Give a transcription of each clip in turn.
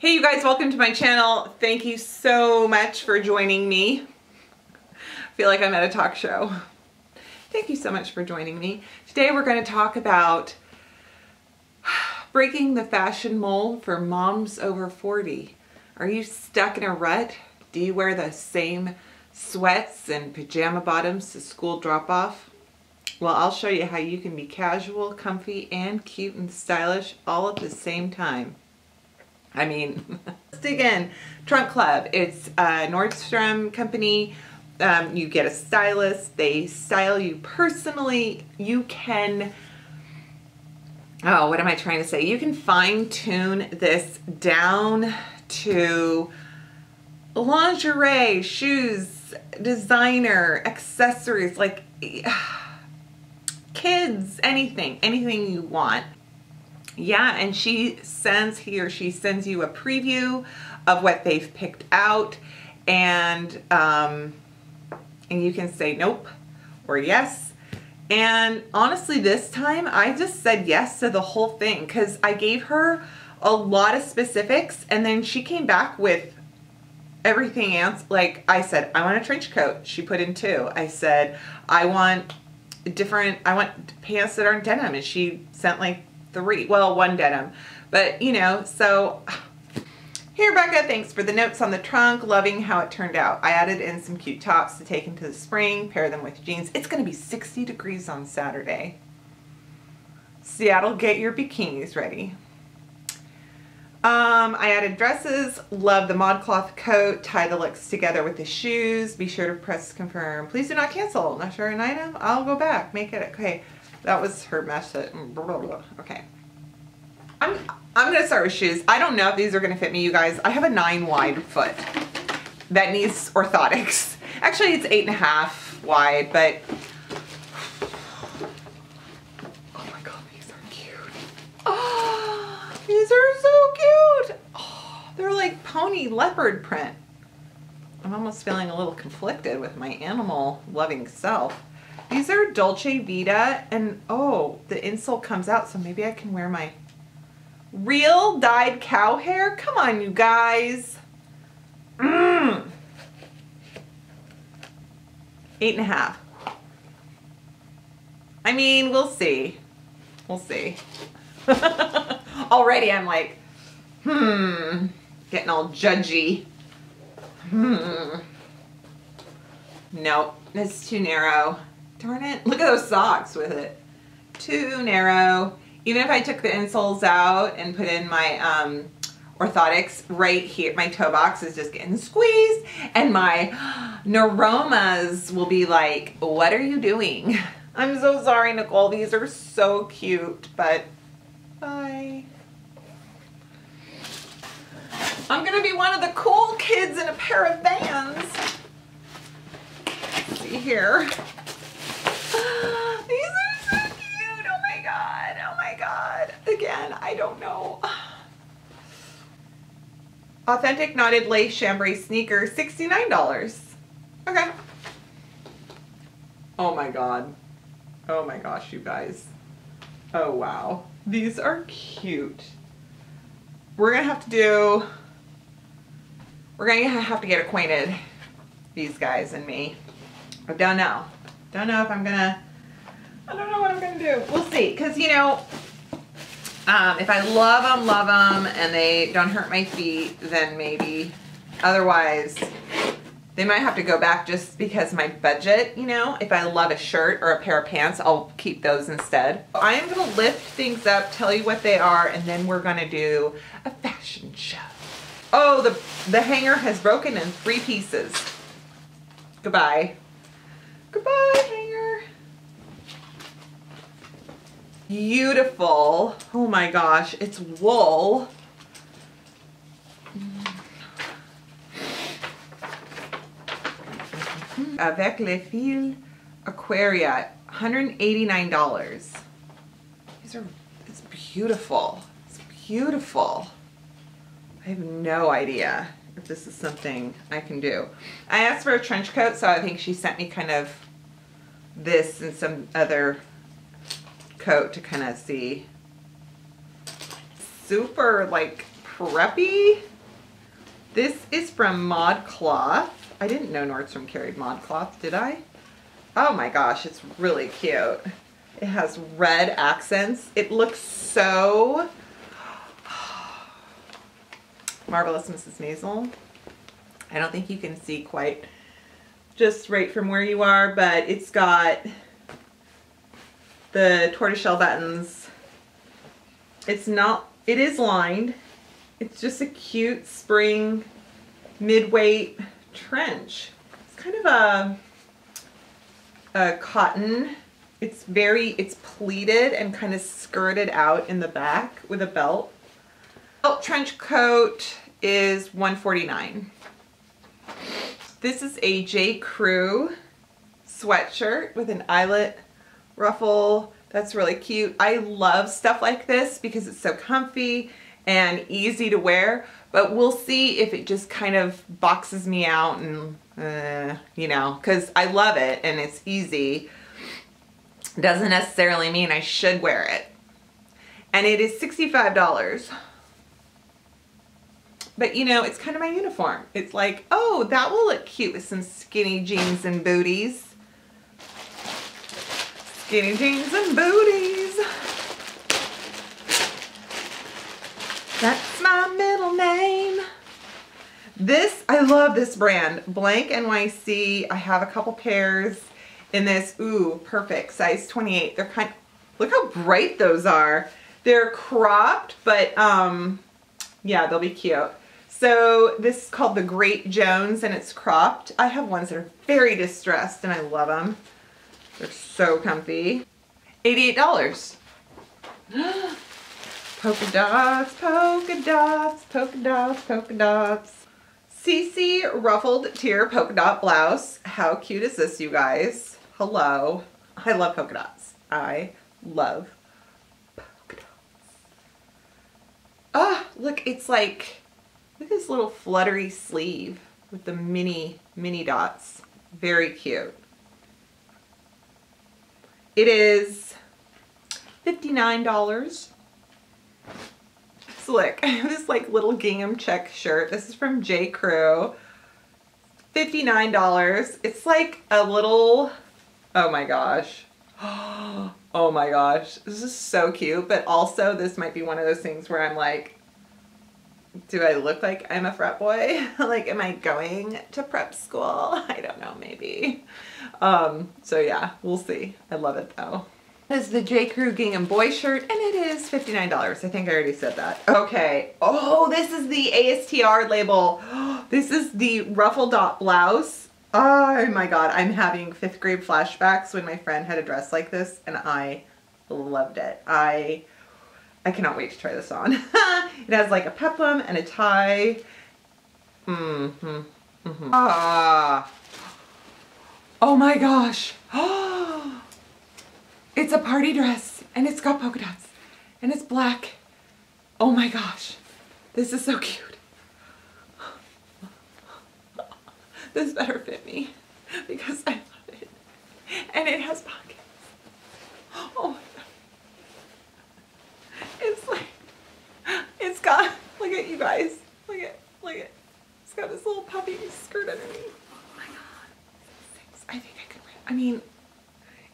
Hey you guys, welcome to my channel. Thank you so much for joining me. I feel like I'm at a talk show. Thank you so much for joining me. Today we're going to talk about breaking the fashion mold for moms over 40. Are you stuck in a rut? Do you wear the same sweats and pajama bottoms to school drop-off? Well, I'll show you how you can be casual, comfy, and cute and stylish all at the same time. I mean, let's dig in. Trunk Club. It's a Nordstrom company. You get a stylist. They style you personally. You can, oh, what am I trying to say? You can fine tune this down to lingerie, shoes, designer, accessories, like kids, anything you want. Yeah, and he or she sends you a preview of what they've picked out, and you can say nope or yes. And honestly, this time I just said yes to the whole thing because I gave her a lot of specifics, and then she came back with everything else. Like I said, I want a trench coat. She put in 2. I said, I want pants that aren't denim, and she sent like 3, well, 1 denim, but you know, so here, Becca, thanks for the notes on the trunk. Loving how it turned out. I added in some cute tops to take into the spring, pair them with jeans. It's going to be 60 degrees on Saturday. Seattle, get your bikinis ready. I added dresses. Love the ModCloth coat. Tie the looks together with the shoes. Be sure to press confirm. Please do not cancel. Not sure an item? I'll go back. Make it okay. That was her message. Okay. I'm going to start with shoes. I don't know if these are going to fit me, you guys. I have a 9 wide foot that needs orthotics. Actually, it's 8.5 wide, but oh my God, these are cute. Oh, these are so cute. Oh, they're like pony leopard print. I'm almost feeling a little conflicted with my animal loving self. These are Dolce Vita, and oh, the insole comes out, so maybe I can wear my real dyed cow hair. Come on, you guys. 8.5. I mean, we'll see. We'll see. Already I'm like, getting all judgy. Nope, it's too narrow. Darn it. Look at those socks with it. Too narrow. Even if I took the insoles out and put in my orthotics right here, my toe box is just getting squeezed, and my neuromas will be like, what are you doing? I'm so sorry, Nicole. These are so cute, but bye. I'm going to be one of the cool kids in a pair of Vans. Let's see here. These are so cute. Oh my God. Oh my God. Again, I don't know. Authentic knotted lace chambray sneaker, $69. Okay. Oh my God. Oh my gosh, you guys. Oh wow. These are cute. We're going to have to get acquainted, these guys and me. I don't know. Don't know if I'm gonna, I don't know what I'm gonna do. We'll see, because you know, if I love them, and they don't hurt my feet, then maybe. Otherwise, they might have to go back just because my budget, you know. If I love a shirt or a pair of pants, I'll keep those instead. I am gonna lift things up, tell you what they are, and then we're gonna do a fashion show. Oh, the hanger has broken in 3 pieces. Goodbye. Goodbye, hanger. Beautiful. Oh my gosh, it's wool. Avec les fils Aquaria, $189. It's beautiful. It's beautiful. I have no idea if this is something I can do. I asked for a trench coat, so I think she sent me kind of this and some other coat to kind of see. Super like preppy. This is from ModCloth. I didn't know Nordstrom carried ModCloth, did I? Oh my gosh, it's really cute. It has red accents. It looks so Marvelous Mrs. Maisel. I don't think you can see quite just right from where you are, but it's got the tortoiseshell buttons. It is lined. It's just a cute spring mid-weight trench. It's kind of a cotton. It's pleated and kind of skirted out in the back with a belt. Belt trench coat is $149. This is a J. Crew sweatshirt with an eyelet ruffle. That's really cute. I love stuff like this because it's so comfy and easy to wear, but we'll see if it just kind of boxes me out and, you know, because I love it and it's easy. Doesn't necessarily mean I should wear it. And it is $65. But you know, it's kind of my uniform. It's like, oh, that will look cute with some skinny jeans and booties. Skinny jeans and booties. That's my middle name. I love this brand, Blank NYC. I have a couple pairs in this, ooh, perfect, size 28. They're look how bright those are. They're cropped, but yeah, they'll be cute. So this is called the Great Jones and it's cropped. I have ones that are very distressed and I love them. They're so comfy. $88. Polka dots, polka dots, polka dots, polka dots. CC ruffled tier polka dot blouse. How cute is this, you guys? Hello. I love polka dots. I love polka dots. Ah, look, it's like, look at this little fluttery sleeve with the mini dots. Very cute. It is $59. So look, I have this like little gingham check shirt. This is from J. Crew. $59. It's like a little, oh my gosh. Oh my gosh. This is so cute. But also this might be one of those things where I'm like, do I look like I'm a frat boy? Like, am I going to prep school? I don't know, maybe. So yeah, we'll see. I love it though. This is the J. Crew gingham boy shirt and it is $59. I think I already said that. Okay. Oh, this is the ASTR label. This is the ruffle dot blouse. Oh my God. I'm having 5th grade flashbacks when my friend had a dress like this and I loved it. I cannot wait to try this on. It has like a peplum and a tie. Ah. Oh my gosh. It's a party dress and it's got polka dots and it's black. Oh my gosh. This is so cute. This better fit me because I love it. And it has pockets. Oh my God. It's like, it's got, look at you guys. Look at. It's got this little puffy skirt underneath. Oh my God. I think I could wear it. I mean,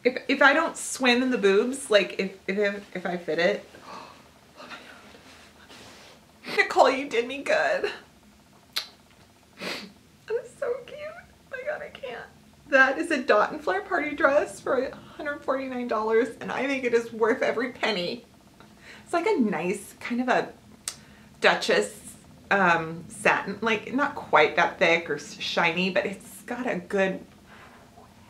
if I don't swim in the boobs, like if I fit it. Oh my God. Nicole, you did me good. That is so cute. Oh my God, I can't. That is a dot and flare party dress for $149 and I think it is worth every penny. It's like a nice kind of a Duchess satin, like not quite that thick or shiny, but it's got a good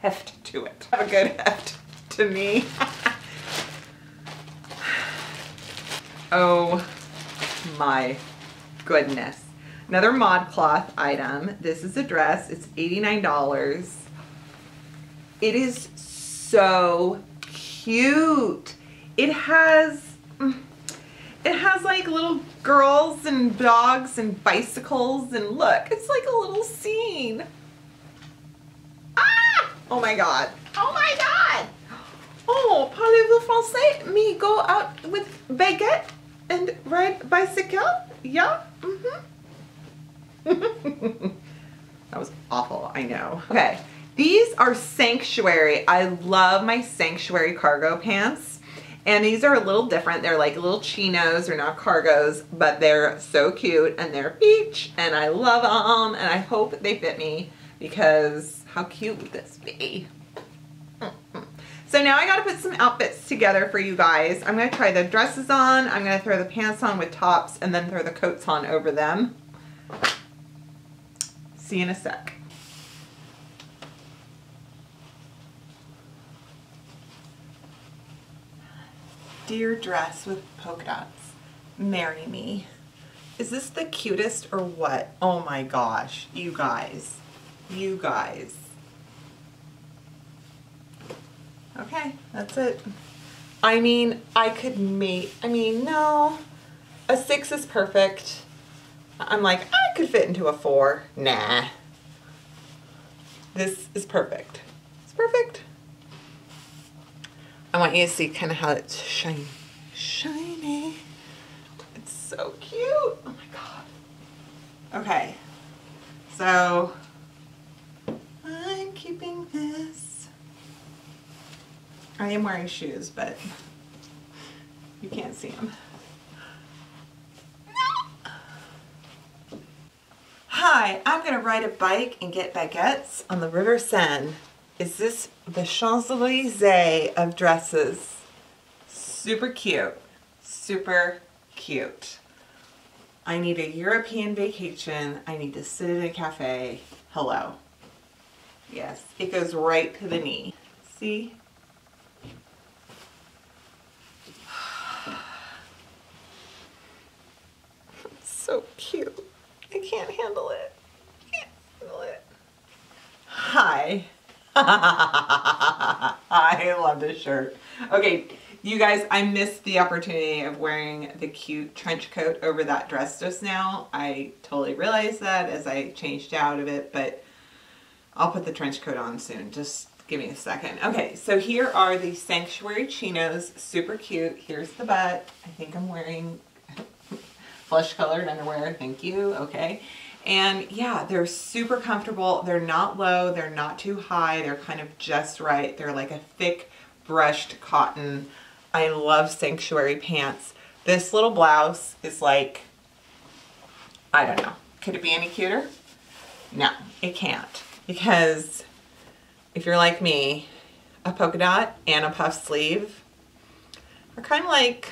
heft to it. A good heft to me. Oh my goodness. Another ModCloth item. This is a dress. It's $89. It is so cute. It has like little girls and dogs and bicycles and look, it's like a little scene. Ah! Oh my God. Oh my God. Oh, parlez-vous français? Me go out with baguette and ride bicycle? Yeah? Mm-hmm. That was awful, I know. Okay, these are Sanctuary. I love my Sanctuary cargo pants. And these are a little different. They're like little chinos. They're not cargos, but they're so cute and they're beach and I love them and I hope they fit me because how cute would this be? So now I gotta put some outfits together for you guys. I'm gonna try the dresses on. I'm gonna throw the pants on with tops and then throw the coats on over them. See you in a sec. Dear dress with polka dots, marry me. Is this the cutest or what? Oh my gosh, you guys. You guys. Okay, that's it. I mean, I could make, no. A 6 is perfect. I'm like, I could fit into a 4. Nah. This is perfect. It's perfect. I want you to see kind of how it's shiny. Shiny. It's so cute. Oh my God. Okay. So, I'm keeping this. I am wearing shoes, but you can't see them. Hi, I'm going to ride a bike and get baguettes on the River Seine. Is this the Champs-Élysées of dresses? Super cute. Super cute. I need a European vacation. I need to sit in a cafe. Hello. Yes, it goes right to the knee. See? It's so cute. I can't handle it. I can't handle it. Hi. I love this shirt. Okay, you guys, I missed the opportunity of wearing the cute trench coat over that dress just now. I totally realized that as I changed out of it, but I'll put the trench coat on soon. Just give me a second. Okay, so here are the Sanctuary chinos. Super cute. Here's the butt. I think I'm wearing flesh colored underwear. Thank you. Okay. And yeah, they're super comfortable. They're not low. They're not too high. They're kind of just right. They're like a thick brushed cotton. I love Sanctuary pants. This little blouse is like, I don't know. Could it be any cuter? No, it can't. Because if you're like me, a polka dot and a puff sleeve are kind of like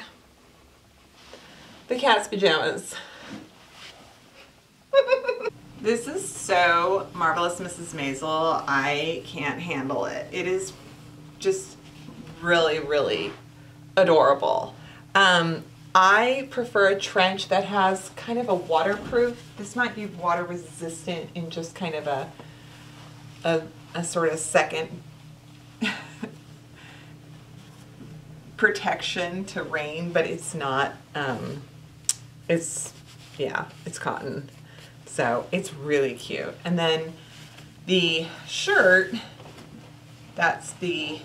the cat's pajamas. This is so Marvelous Mrs. Maisel. I can't handle it. It is just really, really adorable. I prefer a trench that has kind of a waterproof. This might be water resistant in just kind of a sort of second protection to rain, but it's not. It's cotton. So it's really cute. And then the shirt, that's the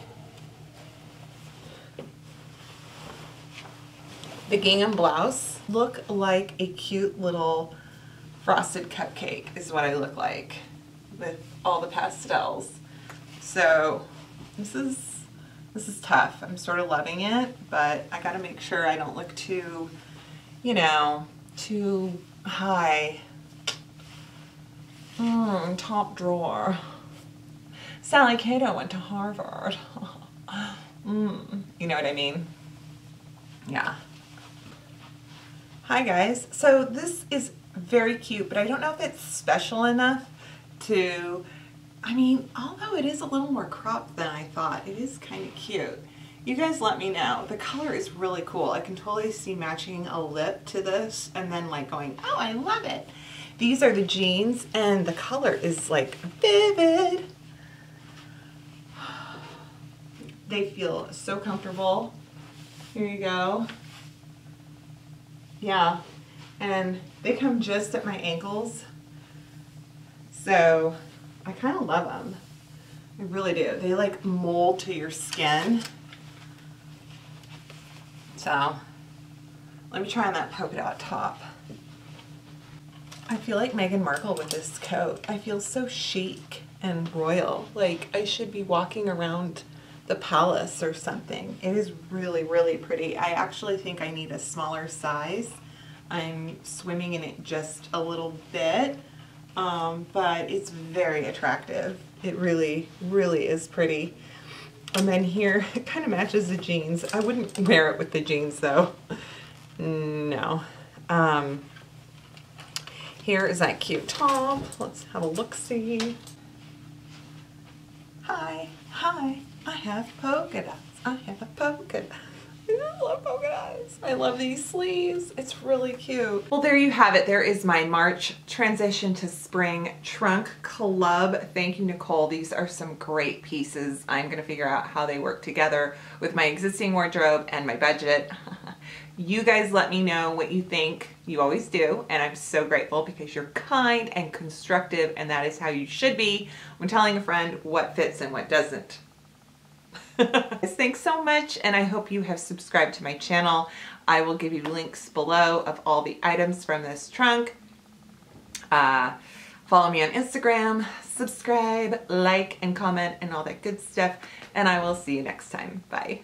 gingham blouse. Look like a cute little frosted cupcake is what I look like with all the pastels. So this is tough. I'm sort of loving it, but I gotta make sure I don't look too, you know, too high. Top drawer. Sally Cato went to Harvard. You know what I mean? Yeah. Hi guys. So this is very cute, but I don't know if it's special enough to, I mean, although it is a little more cropped than I thought, it is kind of cute. You guys let me know. The color is really cool. I can totally see matching a lip to this and then like going, oh, I love it. These are the jeans and the color is like vivid. They feel so comfortable. Here you go. Yeah, and they come just at my ankles. So I kind of love them. I really do. They like mold to your skin. So let me try on that polka dot top. I feel like Meghan Markle with this coat. I feel so chic and royal. Like I should be walking around the palace or something. It is really, really pretty. I actually think I need a smaller size. I'm swimming in it just a little bit, but it's very attractive. It really, really is pretty. And then here, it kind of matches the jeans. I wouldn't wear it with the jeans though. No. Here is that cute top. Let's have a look-see. Hi, hi, I have polka dots. I have a polka dot. I love polka dots. I love these sleeves. It's really cute. Well, there you have it. There is my March transition to spring trunk club. Thank you, Nicole. These are some great pieces. I'm going to figure out how they work together with my existing wardrobe and my budget. You guys let me know what you think. You always do, and I'm so grateful because you're kind and constructive, and that is how you should be when telling a friend what fits and what doesn't. Thanks so much, and I hope you have subscribed to my channel. I will give you links below of all the items from this trunk. Follow me on Instagram, subscribe, like, and comment, and all that good stuff, and I will see you next time. Bye.